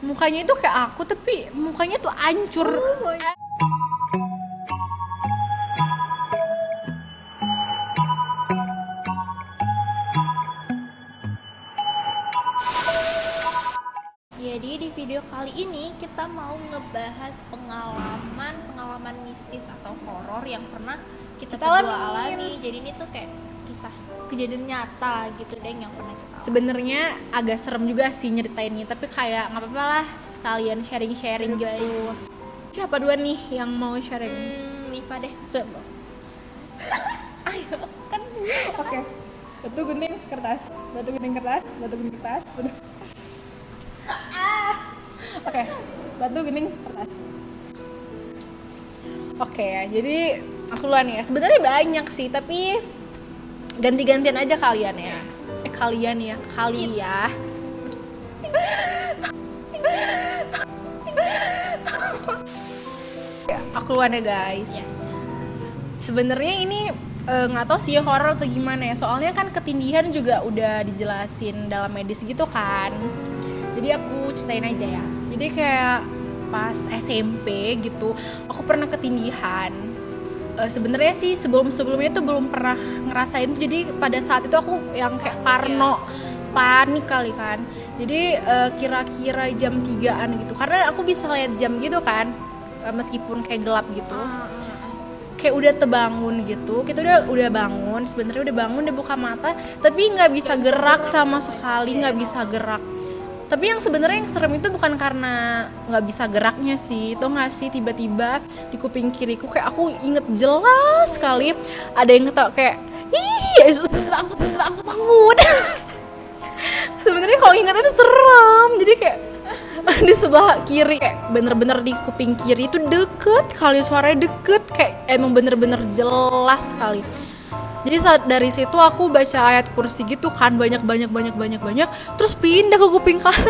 Mukanya itu kayak aku tapi mukanya tuh hancur. Jadi di video kali ini kita mau ngebahas pengalaman mistis atau horor yang pernah kita berdua alamin. alami. Jadi ini tuh kayak kisah kejadian nyata gitu deh yang pernah kita alami. Sebenarnya agak serem juga sih nyeritainnya, tapi kayak nggak apa-apa lah sekalian sharing-sharing Berbagi. gitu. Siapa duluan nih yang mau sharing? Nifa deh. Ayo kan. Oke. Batu gunting kertas. Oke, batu gunting kertas. Oke ya, jadi aku duluan ya. Sebenarnya banyak sih, tapi ganti-gantian aja kalian ya. Kalian ya, kali ya. Aku duluan ya guys. Yes. Sebenarnya ini nggak tahu sih horor atau gimana ya. Soalnya kan ketindihan juga udah dijelasin dalam medis gitu kan. Jadi aku ceritain aja ya. Jadi kayak pas SMP gitu, aku pernah ketindihan. Sebenarnya sih sebelumnya tuh belum pernah ngerasain tuh. Jadi pada saat itu aku yang kayak panik kali kan. Jadi kira-kira jam 3-an gitu. Karena aku bisa lihat jam gitu kan, meskipun kayak gelap gitu. Kayak udah terbangun gitu, kita udah bangun, sebenarnya udah bangun, udah buka mata, tapi nggak bisa gerak sama sekali, nggak bisa gerak. Tapi yang sebenarnya yang serem itu bukan karena nggak bisa geraknya sih, itu nggak sih tiba-tiba di kuping kiriku kayak aku inget jelas sekali ada yang ketawa kayak ih takut sebenarnya kalau ingat itu serem, jadi kayak di sebelah kiri kayak bener-bener di kuping kiri itu deket kali, suaranya deket kayak emang bener-bener jelas sekali. Jadi dari situ aku baca ayat kursi gitu kan banyak terus pindah ke kuping kanan.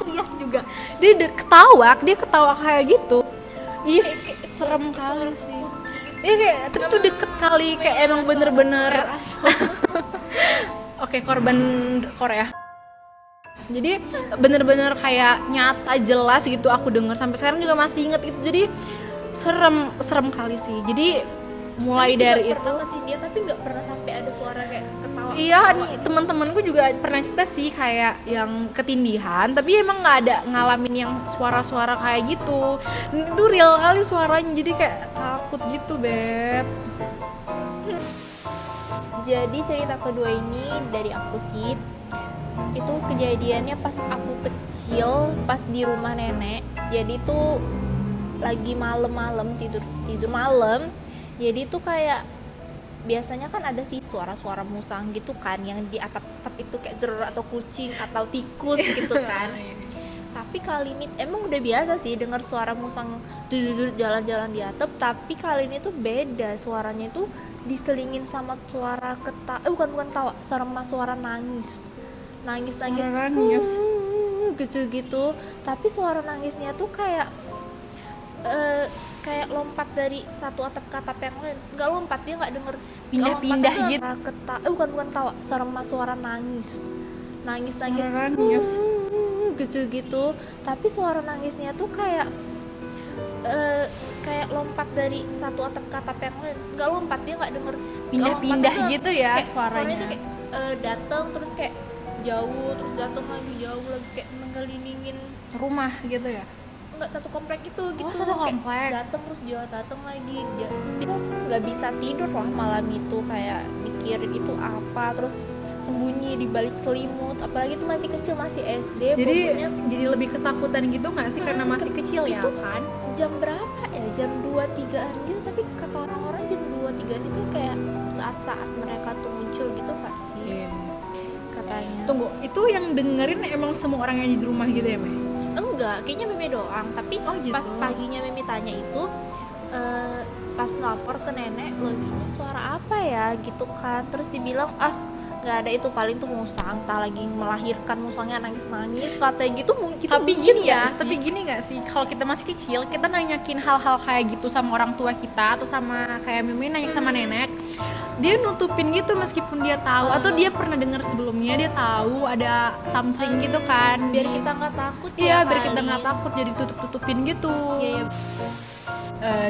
Iya juga. Dia ketawa kayak gitu. Serem kali sih. Iya kayak itu deket kali kayak emang bener-bener. Oke, korban Korea. Jadi bener-bener kayak nyata jelas gitu aku denger, sampai sekarang juga masih inget itu. Jadi serem kali sih. Jadi mulai dari itu pernah ketindihan tapi nggak pernah sampai ada suara kayak ketawa. Iya nih teman-temanku juga pernah cerita sih kayak yang ketindihan, tapi emang nggak ada ngalamin yang suara-suara kayak gitu. Itu real kali suaranya, jadi kayak takut gitu beb. Jadi cerita kedua ini dari aku sih. Itu kejadiannya pas aku kecil, pas di rumah nenek. Jadi tuh lagi malam-malam tidur malam. Jadi tuh kayak biasanya kan ada sih suara-suara musang gitu kan, yang di atap-atap itu kayak jerat atau kucing atau tikus gitu kan. Tapi kali ini emang udah biasa sih dengar suara musang jalan-jalan di atap, tapi kali ini tuh beda, suaranya tuh diselingin sama suara bukan tawa, suara nangis gitu. Tapi suara nangisnya tuh kayak lompat dari satu atap ke atap yang lain. Nggak lompat, dia nggak denger Pindah-pindah gitu. Bukan tawa, suara nangis gitu. Tapi suara nangisnya tuh kayak lompat dari satu atap ke atap yang lain. Nggak lompat, dia nggak denger Pindah-pindah gitu ya suaranya tuh kayak datang terus kayak jauh, terus datang lagi jauh lagi, kayak mengelilingin rumah gitu ya. Enggak, satu komplek gitu. Satu komplek. Datang terus dia datang lagi. Dia nggak bisa tidur lah malam itu, kayak mikirin itu apa, terus sembunyi di balik selimut. Apalagi itu masih kecil, masih SD. Jadi lebih ketakutan gitu nggak sih karena masih kecil ya kan? Jam berapa ya? Jam 2-3an gitu. Tapi kata orang-orang jam 2-3an itu kayak saat-saat mereka tuh muncul gitu nggak sih? Iya. Katanya. Tunggu, itu yang dengerin emang semua orang yang di rumah gitu ya, Meh? Enggak, kayaknya Mimi doang. Tapi gitu. pas paginya Mimi tanya itu, pas lapor ke nenek, lo ini suara apa ya gitu kan. Terus dibilang nggak ada, itu paling tuh musang, entah lagi melahirkan musangnya nangis katanya gitu mungkin. Tapi gini ya, tapi gini nggak sih, kalau kita masih kecil kita nanyakin hal-hal kayak gitu sama orang tua kita atau sama kayak Mimi nanya sama nenek, dia nutupin gitu meskipun dia tahu atau dia pernah dengar sebelumnya, dia tahu ada something gitu kan, biar kita nggak takut. iya ya biar kita kali. nggak takut, jadi tutup-tutupin gitu. Iya, iya.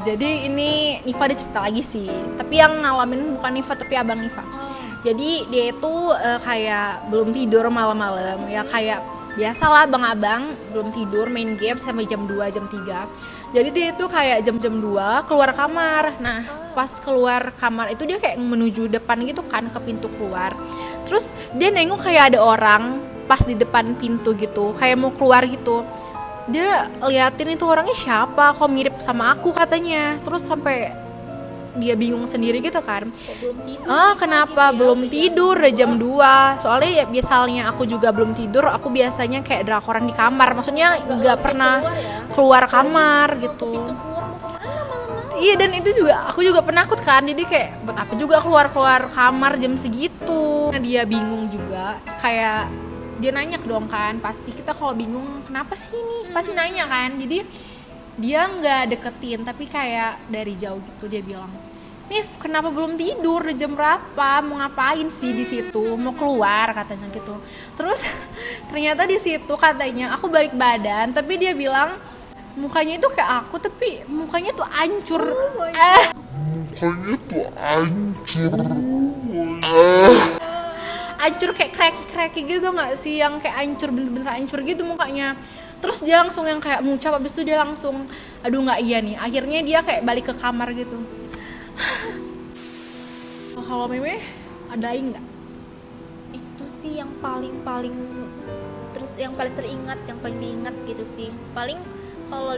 Jadi ini Niva ada cerita lagi sih, tapi yang ngalamin bukan Niva tapi abang Niva. Jadi dia itu kayak belum tidur malam-malam, ya kayak biasalah abang-abang belum tidur main game sampai jam 2, jam 3. Jadi dia itu kayak jam-jam 2 keluar kamar. Nah, pas keluar kamar itu dia kayak menuju depan gitu kan, ke pintu keluar. Terus dia nengok kayak ada orang pas di depan pintu gitu, kayak mau keluar gitu. Dia liatin itu orangnya siapa, kok mirip sama aku katanya. Terus sampai dia bingung sendiri gitu kan. Belum tidur. Kenapa belum tidur, udah jam 2. Soalnya ya biasanya aku juga belum tidur, aku biasanya kayak drakoran di kamar. Maksudnya nggak pernah keluar kamar gitu. Pintu keluar mau kemana malam-malam? Iya, dan itu juga aku juga penakut kan. Jadi kayak buat apa juga keluar kamar jam segitu. Nah, dia bingung juga, kayak dia nanya dong kan, pasti kita kalau bingung kenapa sih ini pasti nanya kan. Jadi dia nggak deketin tapi kayak dari jauh gitu dia bilang, Nif, kenapa belum tidur? Udah jam berapa? Mau ngapain sih di situ? Mau keluar katanya gitu. Terus ternyata di situ katanya aku balik badan, tapi dia bilang mukanya itu kayak aku, tapi mukanya tuh hancur. Mukanya tuh hancur. Hancur kayak cracky gitu nggak sih, yang kayak hancur, bener-bener hancur gitu mukanya. Terus dia langsung yang kayak mengucap, abis itu dia langsung aduh nggak iya nih, akhirnya dia kayak balik ke kamar gitu. Kalau Meme ada nggak? Itu sih yang paling terus yang paling teringat, yang paling diingat gitu sih. Paling kalau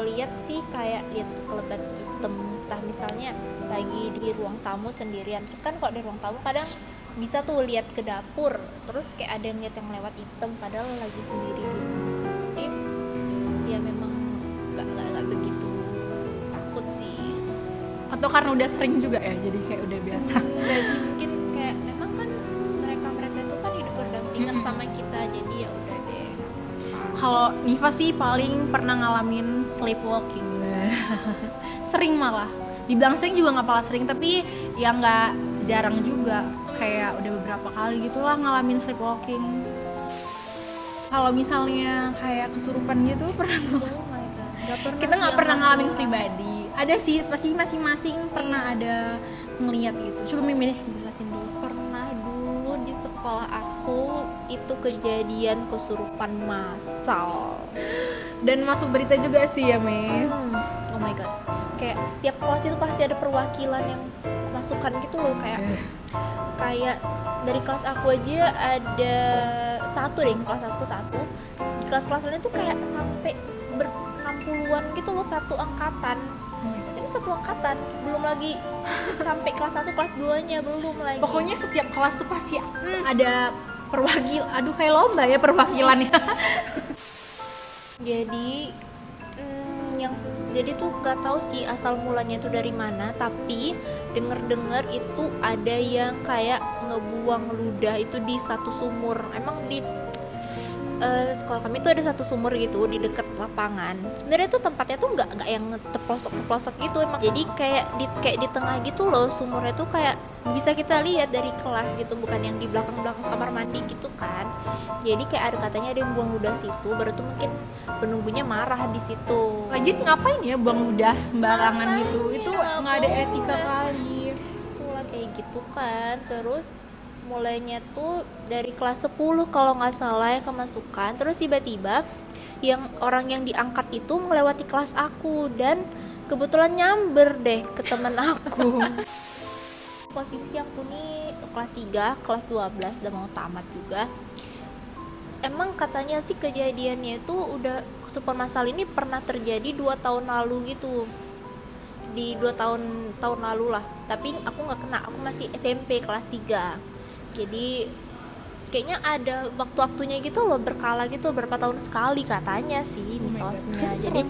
lihat sih kayak lihat sekelebat hitam, entah misalnya lagi di ruang tamu sendirian. Terus kan kalau di ruang tamu kadang bisa tuh lihat ke dapur, terus kayak ada yang lihat yang lewat hitam padahal lagi sendiri di rumah. Tapi ya memang nggak begitu takut sih. Atau karena udah sering juga ya, jadi kayak udah biasa. Jadi mungkin kayak memang kan mereka itu kan hidup berdampingan sama kita, jadi ya udah deh. Kalau Niva sih paling pernah ngalamin sleepwalking. Sering malah. Dibilang sering juga nggak pala sering, tapi ya nggak jarang juga. Kayak udah beberapa kali gitulah ngalamin sleepwalking. Kalau misalnya kayak kesurupan gitu pernah nggak? Oh my god. Kita nggak pernah ngalamin pribadi. Ada sih, pasti masing-masing pernah ada ngeliat gitu. Coba Mimi deh jelasin dulu. Pernah dulu di sekolah aku itu kejadian kesurupan massal. Dan masuk berita juga sih ya Me. Oh my god. Kayak setiap kelas itu pasti ada perwakilan yang kemasukan gitu loh, kayak dari kelas aku aja ada satu deh, kelas aku satu. Di kelas-kelas lain tuh kayak sampai ber-60-an gitu loh, satu angkatan. Itu satu angkatan, belum lagi sampai kelas 1, kelas 2-nya belum lagi. Pokoknya setiap kelas tuh pasti ada perwakil. Aduh kayak lomba ya perwakilannya. Jadi tuh gak tahu sih asal mulanya itu dari mana, tapi denger itu ada yang kayak ngebuang ludah itu di satu sumur. Emang di sekolah kami tuh ada satu sumur gitu di dekat lapangan. Sebenarnya tuh tempatnya tuh nggak yang terpelosok gitu emang. Jadi kayak di tengah gitu loh sumurnya tuh, kayak bisa kita lihat dari kelas gitu, bukan yang di belakang kamar mandi gitu kan. Jadi kayak ada katanya ada yang buang ludah situ, baru tuh mungkin penunggunya marah di situ. Lagi ngapain ya buang ludah sembarangan gitu? Itu nggak ada etika kali. Itulah kayak gitu kan. Terus mulainya tuh dari kelas 10 kalau nggak salah ya kemasukan. Terus tiba-tiba yang orang yang diangkat itu melewati kelas aku dan kebetulan nyamber deh ke teman aku. Posisi aku nih kelas 3, kelas 12 udah mau tamat juga. Emang katanya sih kejadiannya itu udah kesurupan massal ini pernah terjadi 2 tahun lalu gitu. Di 2 tahun lalu lah. Tapi aku nggak kena, aku masih SMP kelas 3. Jadi kayaknya ada waktu-waktunya gitu loh, berkala gitu, berapa tahun sekali katanya sih mitosnya. Jadi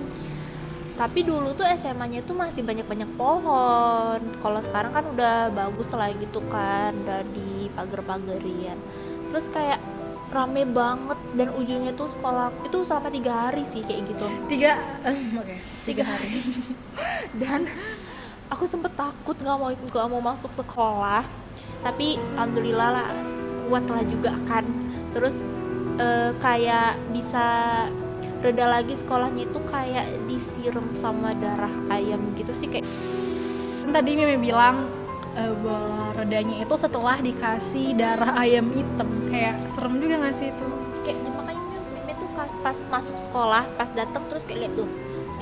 Tapi dulu tuh SMA-nya tuh masih banyak-banyak pohon. Kalau sekarang kan udah bagus lah gitu kan, udah di pagar-pagarian. Terus kayak rame banget dan ujungnya tuh sekolah itu selama 3 hari sih kayak gitu. Oke. 3 hari. Dan aku sempet takut nggak mau masuk sekolah. Tapi alhamdulillah lah kuat lah juga kan. Terus kayak bisa reda lagi sekolahnya itu kayak disiram sama darah ayam gitu sih kayak. Tadi Meme bilang bola redanya itu setelah dikasih darah ayam hitam, kayak serem juga nggak sih itu? Kayak makanya Meme tuh pas masuk sekolah pas datang terus kayak lihat tuh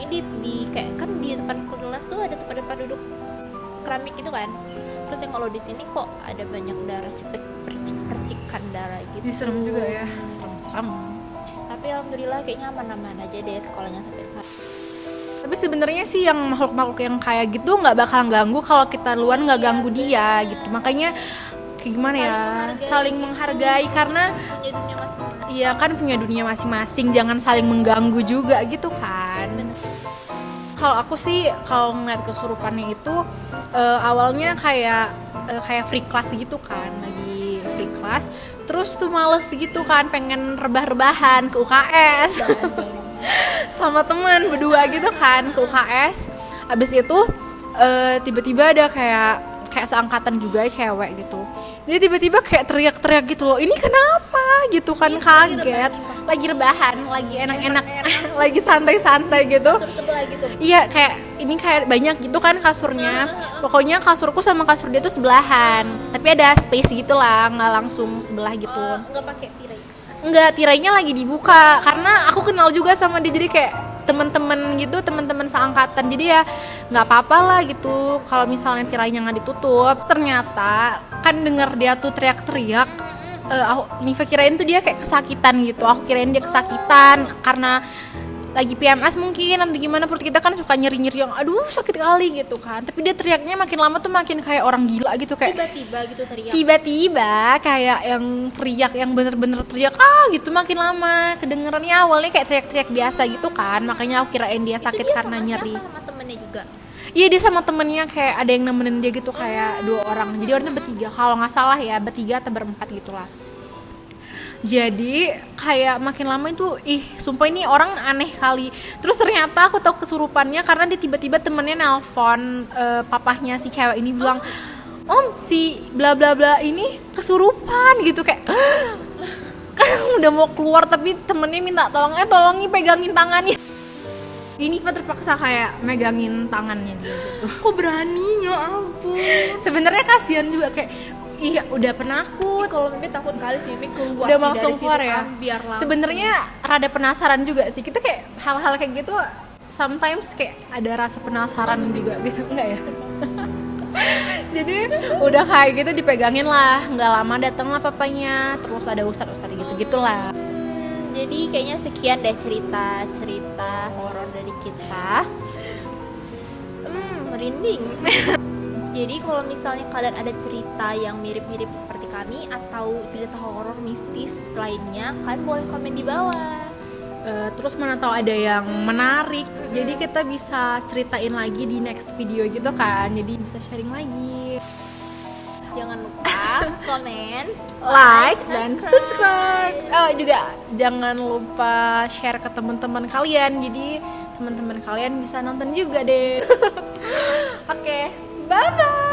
ini di kayak kan di depan kelas tuh ada tempat duduk keramik gitu kan, terus yang kalau di sini kok ada banyak darah percikan darah gitu. Serem juga ya, serem. Tapi alhamdulillah kayaknya aman-aman aja deh sekolahnya sampai sekarang. Tapi sebenarnya sih yang makhluk-makhluk yang kayak gitu nggak bakal ganggu kalau kita luar nggak ganggu dia gitu. Makanya kayak gimana ya, saling menghargai karena Punya dunia masing-masing. iya kan punya dunia masing-masing, jangan saling mengganggu juga gitu kan. Kalau aku sih kalau ngeliat kesurupannya itu awalnya kayak free class gitu kan, lagi free class, terus tuh males gitu kan, pengen rebah-rebahan ke UKS sama temen berdua gitu kan ke UKS. Abis itu tiba-tiba ada kayak seangkatan juga cewek gitu, dia tiba-tiba kayak teriak-teriak gitu loh, ini kenapa gitu kan, kaget, lagi rebahan, lagi enak-enak lagi santai-santai gitu. Sebelah gitu. Iya kayak ini kayak banyak gitu kan kasurnya. Pokoknya kasurku sama kasur dia tuh sebelahan. Tapi ada space gitu lah, nggak langsung sebelah gitu. Nggak pakai tirai. Enggak, tirainya lagi dibuka karena aku kenal juga sama dia, jadi kayak teman-teman gitu, teman-teman seangkatan. Jadi ya nggak apa-apa lah gitu kalau misalnya tirainya nggak ditutup. Ternyata kan denger dia tuh teriak-teriak. Nifa kirain tuh dia kayak kesakitan gitu. Aku kirain dia kesakitan karena lagi PMS mungkin atau gimana, perut kita kan suka nyeri-nyeri yang aduh sakit kali gitu kan. Tapi dia teriaknya makin lama tuh makin kayak orang gila gitu, kayak Tiba-tiba gitu teriak. tiba-tiba kayak yang teriak yang bener-bener teriak gitu, makin lama kedengerannya awalnya kayak teriak-teriak biasa gitu kan. Makanya aku kirain dia sakit Dia karena sama nyeri. siapa? Sama temennya juga. Iya dia sama temennya, kayak ada yang nemenin dia gitu, kayak 2 orang. Jadi orangnya bertiga kalau nggak salah ya, bertiga atau berempat gitulah. Jadi kayak makin lama itu sumpah ini orang aneh kali. Terus ternyata aku tahu kesurupannya karena dia tiba-tiba temennya nelpon papahnya si cewek ini bilang, "Om, si bla bla bla ini kesurupan," gitu kayak kan udah mau keluar tapi temennya minta tolongi pegangin tangannya. Ini Nifa terpaksa kayak megangin tangannya dia gitu. Kok beraninya, ampun. Sebenarnya kasihan juga, kayak iya udah penakut. Kalau Mimi takut kali sih, Mimi keluar Udah sih langsung dari keluar situ ya. kan, biar langsung. Sebenarnya rada penasaran juga sih. Kita kayak hal-hal kayak gitu sometimes kayak ada rasa penasaran juga gitu, enggak ya? Jadi udah kayak gitu dipegangin lah. Nggak lama datang lah papanya. Terus ada ustadz gitu-gitulah. Jadi kayaknya sekian deh cerita horor dari kita. Merinding. Jadi kalau misalnya kalian ada cerita yang mirip-mirip seperti kami atau cerita horor mistis lainnya, kalian boleh komen di bawah. Terus mana tahu ada yang menarik, jadi kita bisa ceritain lagi di next video gitu kan, jadi bisa sharing lagi. Jangan lupa komen, Like dan subscribe. Juga jangan lupa share ke teman-teman kalian, jadi teman-teman kalian bisa nonton juga deh. Oke, bye bye.